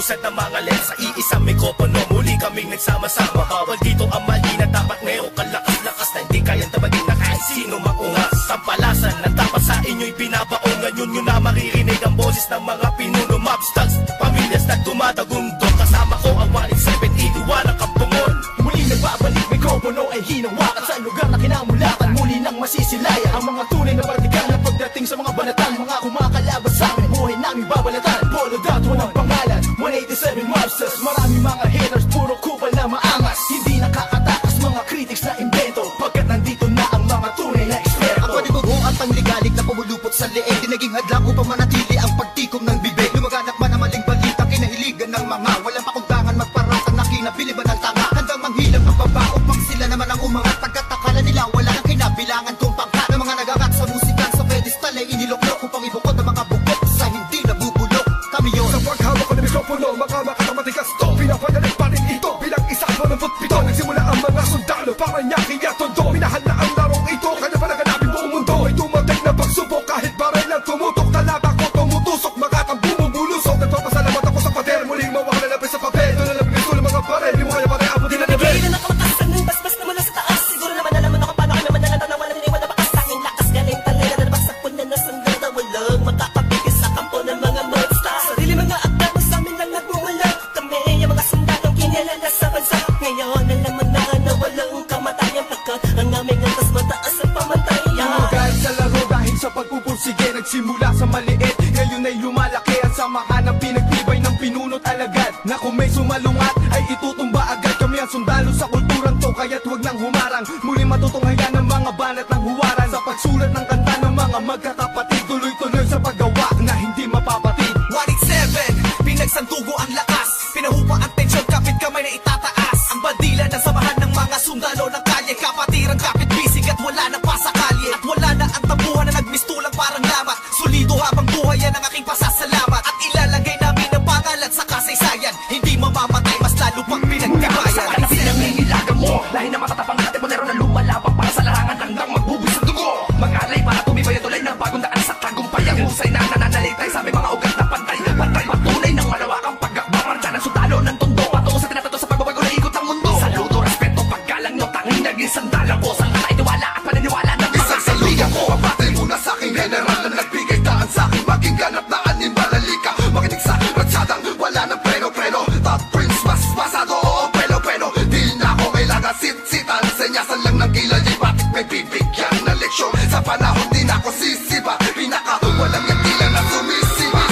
Usad na mga lens sa iisang mikropono. Muli kaming nagsama-sama. Bawal dito ang mali na dapat mayroong kalakas-lakas na hindi kayang tabagin na kahit sino maungas. Sampalasan na dapat sa inyo'y binabaon. Ngayon nyo na maririnig ang boses ng mga pinuno. Mobsters, pamilyas na tumatagundong. Kasama ko ang 187, iniwanan kampungon. Muli nagbabalik, mikropono ay hinawakan sa lugar na kinamulatan. Muli nang masisilayan ang mga tunay na partikan na pagdating sa mga banatan. Mga kumakalaban sa amin, buhay namin babalatan. Polo dot, walang pangalan, 187 Mobsters. Marami mga haters, puro kupal na maangas. Hindi nakakatakas mga critics na invento, pagkat nandito na ang mga tunay na eksperto. Ako di bugo at pangligalig na pumulupot sa leeg. Di naging hadlang upang manatili ang pagtikom ng bibig. Lumaganap man ang maling balita, kinahiligan ng mga walang pakundangan, magparatang na kinabiliban ng tanga. Handang manghilang ang baba upang sila naman ang umangat. Pagkat akala nila wala nang kinabilangan kung pangkat. Ng mga nagangat sa musikan sa pedestal ay iniluklok upang ibukod ang mga bukod sa hindi nabubulok. Kami yun. Sa paghawak ko ng mikropono, mga makatamatikas to, pinapagaling pa rin ito bilang isa 27. Nagsimula ang mga sundalo para nyaki at tondo. Minahal na ang larong ito, kanya pa naganapin buong mundo. Ay tumating na pagsubok kahit baril lang tumutok. Talata ko tumutusok, makatang bumubulusok. Nagpapasalamat ako sa pader, muling mawala na sa papel. Doon na lang bilis ng mga baril, di mo kaya pare abutin na nabel. Bigay na nakamatasan ng basbas na mula sa taas. Siguro naman alam mo na kung paano kami manalatan na walang iniwan na bakas. Tanging lakas galing talaga na nabasag po na nasanggal na walang makakapigil sa kampo ng mga monsters. Sarili mga akda mo sa amin lang nagmumula. Kami yung mga sundalong kinilala sa bansa. Ngayon alam mo na walang kamatayan, pagkat ang aming antas mataas ang pamatayan. Kahit sa laro dahil sa pagpupursige, nagsimula sa maliit, ngayon ay lumalaki. Ang samahan ng pinagtibay ng pinunot alagad, na kung may sumalungat ay itutumba agad. Kami ang sundalo sa kulturang to, kaya't huwag nang humarang. Muli matutunghayan ng mga banat ng huwaran. Sa pagsulat ng kanta ng mga magkakapatid, tuloy-tuloy sa paggawa na hindi mapapatid. 187, pinagsandugo ang lakas. Pinahupa ang tensyon, kapit kamay na itataas. Ang bandila ng samahan ng mga sundalo ng kalye. Kapatirang kapit bisig at wala na pa sa kalye. At wala na ang tabuhan na nagmistulang parang lamat. Solido habang buhay yan ang aking pasasalamat. At ilalagay namin ang pangalan sa kasaysayan. Hindi mamamatay, mas lalo pang pinagtibayan. Sa pinangingilagan mo, lahi na matatapang natin mo na lumalabang para sa larangan hanggang magbubis ang dugo. Mag-alay para tumibay ang tulay ng bagong daan sa tagumpay. Ang husay na nananalitay sa aming mga ugat na pantay. Pantay patunay ng malawakang pagkakbang. Marcha ng sundalo ng tondo, patungo sa tinatato sa pagbabago na ikot ang mundo. Saludo, respeto, paggalang no, tanging naging sandala po. Sa katay, tiwala at paniniwala ng mga Isasaludo ko ang batay muna sa aking general na nagbigay daan sa aking maging ganap na animalalika. Makinig sa ratsadang wala ng preno-preno. Top Prince, mas pasado o pelo-pelo. Di na ako kailangan sit-sitan. Senyasan lang ng kilay, bakit may bibigyan na leksyon. Sa panahon di na ako sisiba, pinaka walang yung tila na sumisiba.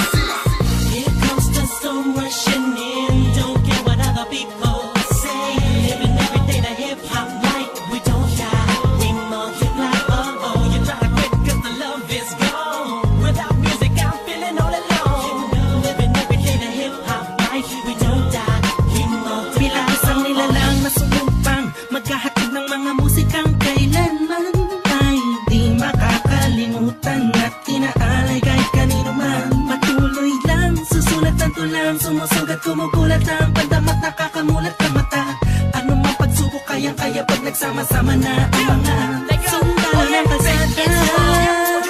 Here comes the storm rushing in. Don't care what other people say. Living every day the hip-hop life. We don't die, we multiply. Oh, you try to quit 'cause the love is gone. Without music I'm feeling all alone. Living every day the hip-hop life. We don't die, we multiply. Bilang isang nilalang na sumumpang maghahatid ng mga musikang kailanman ay di makakalimutan at inaalay kahit kanino man. Patuloy lang, susulat ng tulang, sumusugat, kumugulat ang pandamat, nakakamulat ang mata. Ano mang pagsubok kayang-kaya pag nagsama-sama na ang mga sundalo ng kalsada.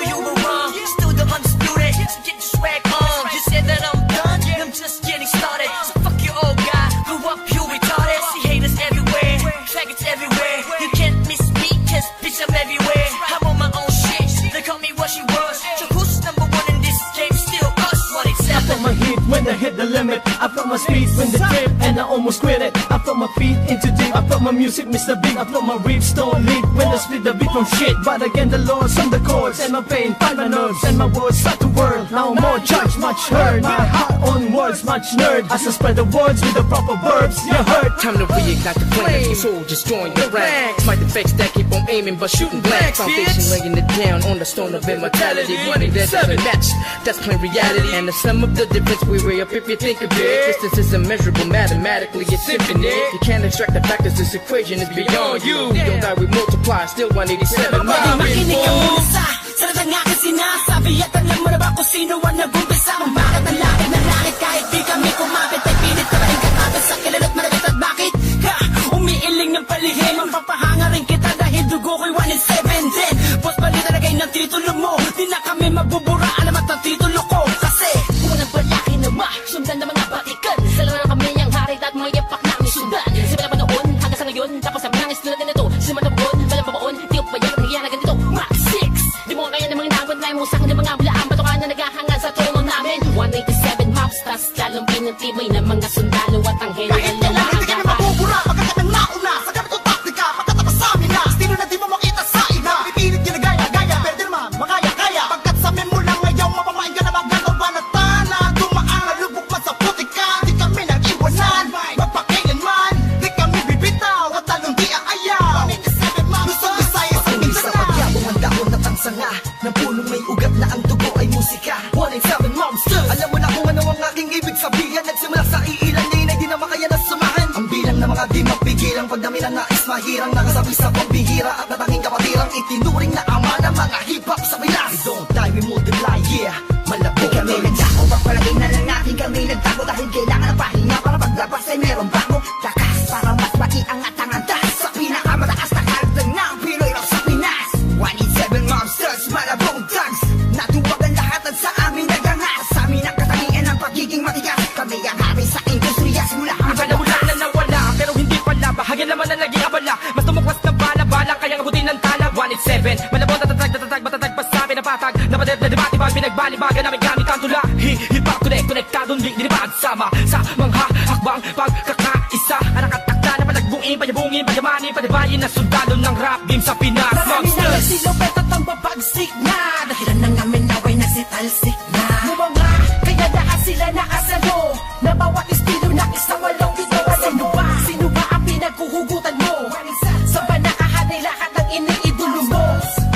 You were wrong, still the undisputed. So get your swag on. You said that I'm done, I'm just getting started. So fuck your old guy, grew up you retarded. See haters everywhere, faggots everywhere. You can't miss me, 'cause bitch I'm everywhere. I'm on my own shit, they call me what she was. So who's number one in this game? Still us, what it's I felt my heat when I hit the limit. I felt my speed when the trip and I almost quit it. I felt my feet into deep. I felt my music miss the beat. I felt my riffs don't lead when I split the beat from shit. But again the Lord's on the chords and my pain find my nerves and my words start to whirl. Now more judge, much heard. My heart on words, much nerd. As I spread the words with the proper verbs, you heard. Time to reignite the flame. Your soldiers join your ranks. Smite the fakes that keep on aiming but shooting blank. Foundation laying it down on the stone of immortality. Money that doesn't match, that's plain reality. And the sum of the difference we weigh up if you think of it. Distance is immeasurable, mathematically it's infinite. You can't extract the factors, this equation is beyond you. We don't die, we multiply, still 187. Makinig ka muna sa ng aking sinasabi. At alam mo na ba kung sino ang nag-umpisa? Kung bakit ang langit ng langit kahit di kami kumapit. Ay pilit ka rin katapit sa kilala't malagat at bakit ka umiiling ng palihim. Ang papahanga rin kita dahil dugo ko'y 187 din. Boss balita lagay ng titulo mo, di na kami mabubura, alamat ang titulo ko. Kasi unang palaki na sundan ng mga batikan. Sa tas lalong pinatibay ng mga sundalo at ang general Kahit na kailan hindi ka na maagapan. mabubura Pagkakatang nauna sa ganitong taktika Pagkatapos sa amin na Estilo na di mo makita sa iba Pipilit ginagaya-gaya Pero di naman makaya-kaya Pagkat sa amin mo lang ngayon Mapamain ka na magagawa banatan Na dumaan Lubog man sa putika Di kami nag-iwanan Magpakailanman Di kami bibitaw At talong di aayaw Luzon, Visayas at Mindanao Handa ko na tangsanga Na punong may ugat na ang dugo ay musika 187 Monsters. Alam mo na kung ano ang aking ibig sabihin Nagsimula sa iilan din ay di na makaya na sumahan Ang bilang ng mga di mapigilang Pagdami na nais mahirang Nakasabi sa pambihira At natanging kapatirang Itinuring na ama ng mga hip-hop sa Pinas We don't die, we multiply, yeah Malabo kami nagdako Pagpalagay na lang natin kami nagtago Dahil kailangan ng pahinga Para paglabas ay meron bago Lakas para mas maiangat ang andas Sa pinakamataas na karagdag ng Pinoy rock sa Pinas 187 Monsters, Malabong Thugs Natuwag ang lahat at sa amin nagangas Sa amin ang katangian ng pagiging matigas Kami ang hari sa industriya Simula ang Wala na nawala, pero hindi pala bahagi naman na naging abala. Mas tumuklas na bala-bala, kaya abutin ng tala 187, malabon, tatatag, matatag, pasabi na patag Napadep na debate-bag, pinagbalibagan namin gamit ang tula Hip-hop, konektadong dinibag Sama sa mga hakbang pagkakaisa Ang nakatakda na palagbungin, payabungin, payamanin, padibayin Na sundalo ng rap game sa Pinas. Marami na Monsters! nagsilupet at ang babagsik na Dahilan ng amin naway nagsitalsik na Mga kaya lahat sila nakasalo Na bawat estilo na isang walong ito Sino ba? Sino ba ang pinaghuhugutan mo? Sa banakahan ay lahat ng iniidolo mo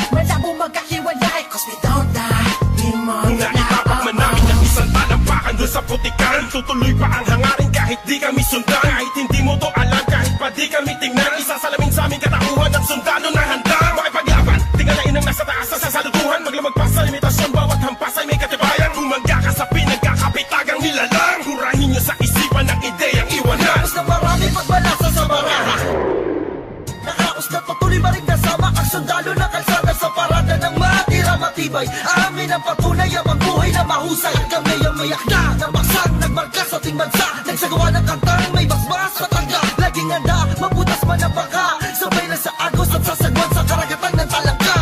Malabo magkahiwalay Cause we don't die We Naitapak man namin ang isang talampakan doon sa putikan Tutuloy pa ang hangarin kahit di kami sundan Kahit hindi mo to alam, kahit pa di kami tingnan Isasalamin sa aming katauhan ng sundalo na handa Makipaglaban, tingalain ang nasa taas sa sasaluduhan Maglamag pa sa limitasyon, bawat hampas ay may katibayan Bumangga ka sa pinagkakapitagang nilalang Hurahin nyo sa isipan ng ideyang iwanan Tapos na marami pagbalasa sa baraha Nakaos na patuloy maring kasama Ang sundalo na kalsada sa parada ng matira matibay Amin ang patunay ang buhay na mahusay At kami ang mayak na nabaksang nagmarka sa ating bansa Nagsagawa ng kantang may basbas patangga Laging handa, mabutas man ang baka Sabay na sa agos at sasagwan sa karagatan ng talangka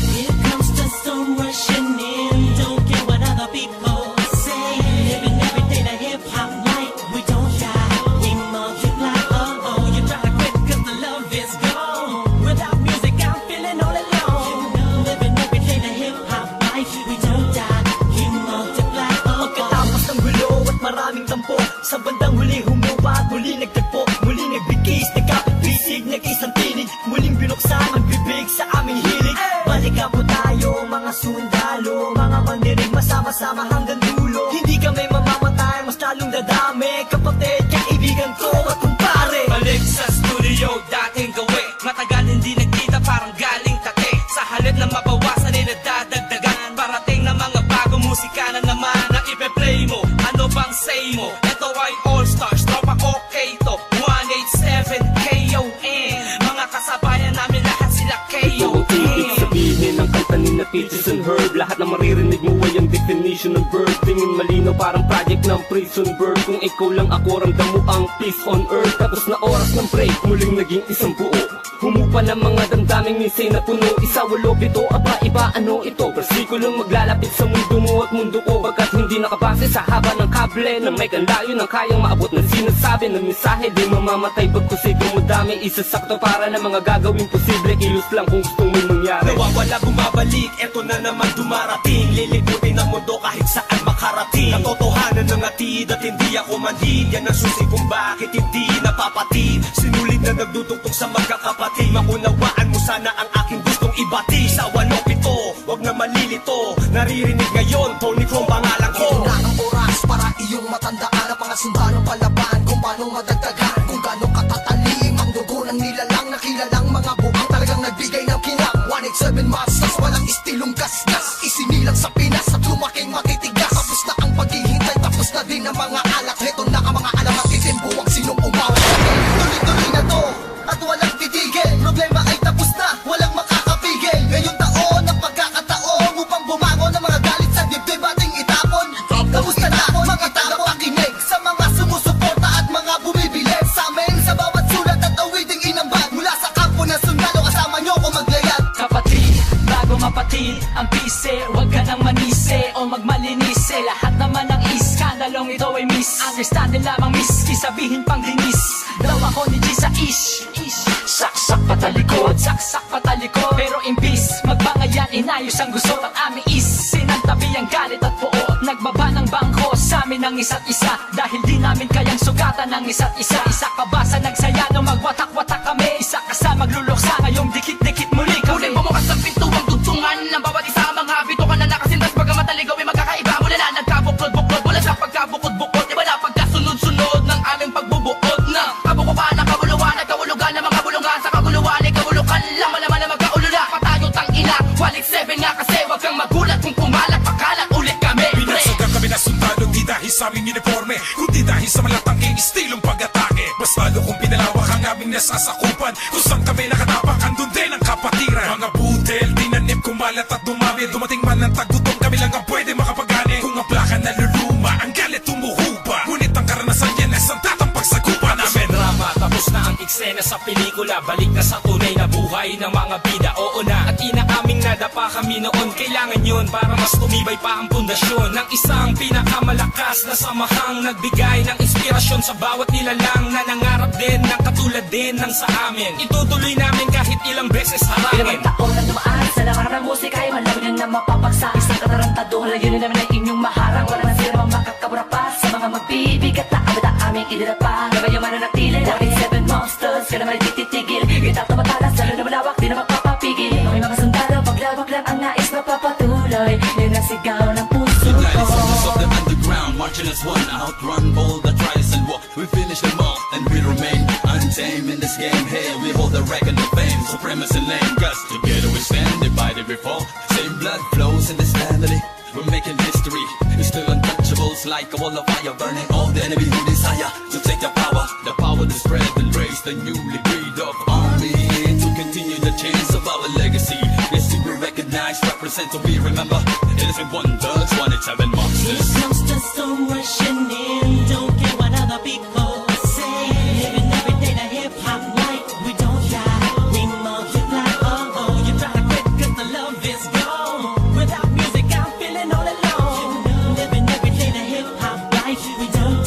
Here comes the storm rushing in. Don't care what other people say. Living every day the hip hop life. We don't die, we multiply. Oh, you try to quit 'cause the love is gone. Without music, I'm feeling all alone. Living every day the hip hop life. We don't die, we multiply. Pagkatapos ng gulo at maraming tampo Sa bandang huli humupa at muli nagtagpo Muli nagbigis, nagkapit-bisig, nag-isang tinig Muling binuksan ang bibig sa aming hilig Balikan po tayo mga sundalo Mga mandirig masama-sama hanggang dulo Hindi kami mamamatay, mas lalong dadami Kapatid, kaibigan ko at kumpare Balik sa studio, dating gawi Matagal hindi nagkita, parang galing take Sa halip na mabawasan ay nadadagdagan Parating na mga bagong musika na naman Na ipe-play mo, ano bang say mo? Ito ay All Stars, tropa okay to 187 KON Mga kasabayan namin lahat sila Ito ang ibig KON sabihin ng kanta ni na Peaches and Herb Lahat na maririnig mo ay ang definition ng bird Tingin malinaw parang project ng prison bird Kung ikaw lang ako, ramdam mo ang peace on earth Tapos na oras ng break, muling naging isang buo Humupa ng mga damdaming minsay na puno Isa, walo, pito, aba, iba, ano ito? Versikulong maglalapit sa mundo mo at mundo ko Bagkat hindi nakabase sa haba ng kable Na may kanlayo ng kayang maabot ng sinasabi ng mensahe Di mamamatay pagkusigong madami Isasakto para na mga gagawin posible Kilos lang kung gusto mo mangyari Nawawala bumabalik, eto na naman dumarating Lilibutin ang mundo kahit saan makarating Natotohanan ng atid at hindi ako manhid Yan ang susi kung bakit hindi napapatid Sinulid na nagdudugtong sa magkakapatid Maunawaan mo sana ang aking gustong ibati Sa 107, wag na malilito Naririnig ngayon, Tony Chrome pangalan ko Ito na ang oras para iyong matandaan Ang mga sundalong palaban kung paano madagdagan Kung gaano katatalim ang dugo ng nilalang Nakilalang mga buang talagang nagbigay ng kinang 187 Monsters, walang istilong gasgas Isinilang sa Pinas at lumaking matitigas Tapos na ang paghihintay, tapos na din ang mga alak Heto na ang mga alamat, itimbuwang sinong umawat Tuloy-tuloy na to, at walang titigil Problema ay tapos na, walang makakapigil Ngayong taon, ang pagkakataon Upang bumangon ng mga galit sa dibdib ating itapon Kamusta na mga tagapakinig Sa mga sumusuporta at mga bumibili Sa amin, sa bawat sulat at awiding inambag Mula sa kampo ng sundalo, kasama nyo ko maglayag Kapatid, bago mapatid ang pise Huwag ka nang manise o magmalinise Lahat naman ng iskandalo tanong ito ay miss, understanding lamang miss, isabihin pang dinis. Daw ako ni G sa ish. Saksak patalikod, saksak patalikod. Pero imbis magbangayan, inayos ang gusot at aming is. Sinantabi ang galit at puot, nagbaba ng bangko sa amin ng isa't isa. Dahil di namin kayang sugatan ng isa't isa. Isa ka ba sa nagsaya no magwatak-watak kami? Isa ka sa magluluksa ngayong dikit-dikit muli kami. Muling bumukas ang pintuang tugtungan ng bawat isa. Mga bitukan na nakasintas bagamat aligaw ay magkakaiba. Mula na nagkabuklod-buklod, mula sa pagkabukod-bukod, iba na pagkasunod-sunod ng aming pagbubuod na kabukupan ng kabuluhan at kahulugan ng mga bulungan. Sa kaguluhan ay kahulukan lang, malaman na magkaulula. Patayo tang ina, walit 7 nga kasi wag kang magulat kung pumalat, pakalat ulit kami. Pinagsagang kami na sundalo, di dahil sa aming uniforme, kundi dahil sa malatangking istilong pag-atake. Mas lalo kung pinalawak ang aming nasasakupan, kung saan kami nakatapak, andun din ang kapatiran. Mga budel, dinanim, kumalat at dumami. Dumating man ang tagutong, kami lang ang pwede makapagani. Kung ang plaka naluluma, ang galit tumuhupa. Ngunit ang karanasan yan ay santatang pagsagupa namin. Drama, tapos na ang eksena sa pelikula. Balik na sa tunay na buhay ng mga bida. Oo na, at inaaming nadapa kami noon. Kailangan yun para mas tumibay pa ang pundasyon ng isang pinakamalakas na samahang nagbigay ng inspirasyon sa bawat nilalang na nangarap din ng katulad din ng sa amin. Itutuloy namin kahit ilang beses harangin. Ilang taon na dumaan sa nakarang ng musika ay malamin na mapapagsa. Isang katarantado, layunin namin ay inyong maharang. Wala na sila mga makakabura pa sa mga magbibigat na abad aming idinapa. Gabay yung mananatili, dating 7 monsters, ka naman ititigil. Kita tumatalas, lalo na malawak, di na magpapapigil. May mga sundalo, paglawak lang ang nais mapapatuloy. Yun ang sigaw ng puso ko. Of the underground, marching as one, outrun all the tries and walk. We finish them all, and we remain untamed in this game. Hey, we hold the record of fame, supremacy lane. Cause together we stand, divided we fall. Same blood flows in this family. We're making history. We're still untouchables, like a wall of fire, burning all the enemy who desire to take the power to spread and raise the newly breed of army to continue the chains of our legacy. Yes, to be recognized, represent, to be remember. It is in wonders, 187 monsters. Here comes the storm rushing in. Don't care what other people say. Living every day the hip hop life. We don't die, we multiply. Oh, you try to quit 'cause the love is gone. Without music, I'm feeling all alone. Living every day the hip hop life. We don't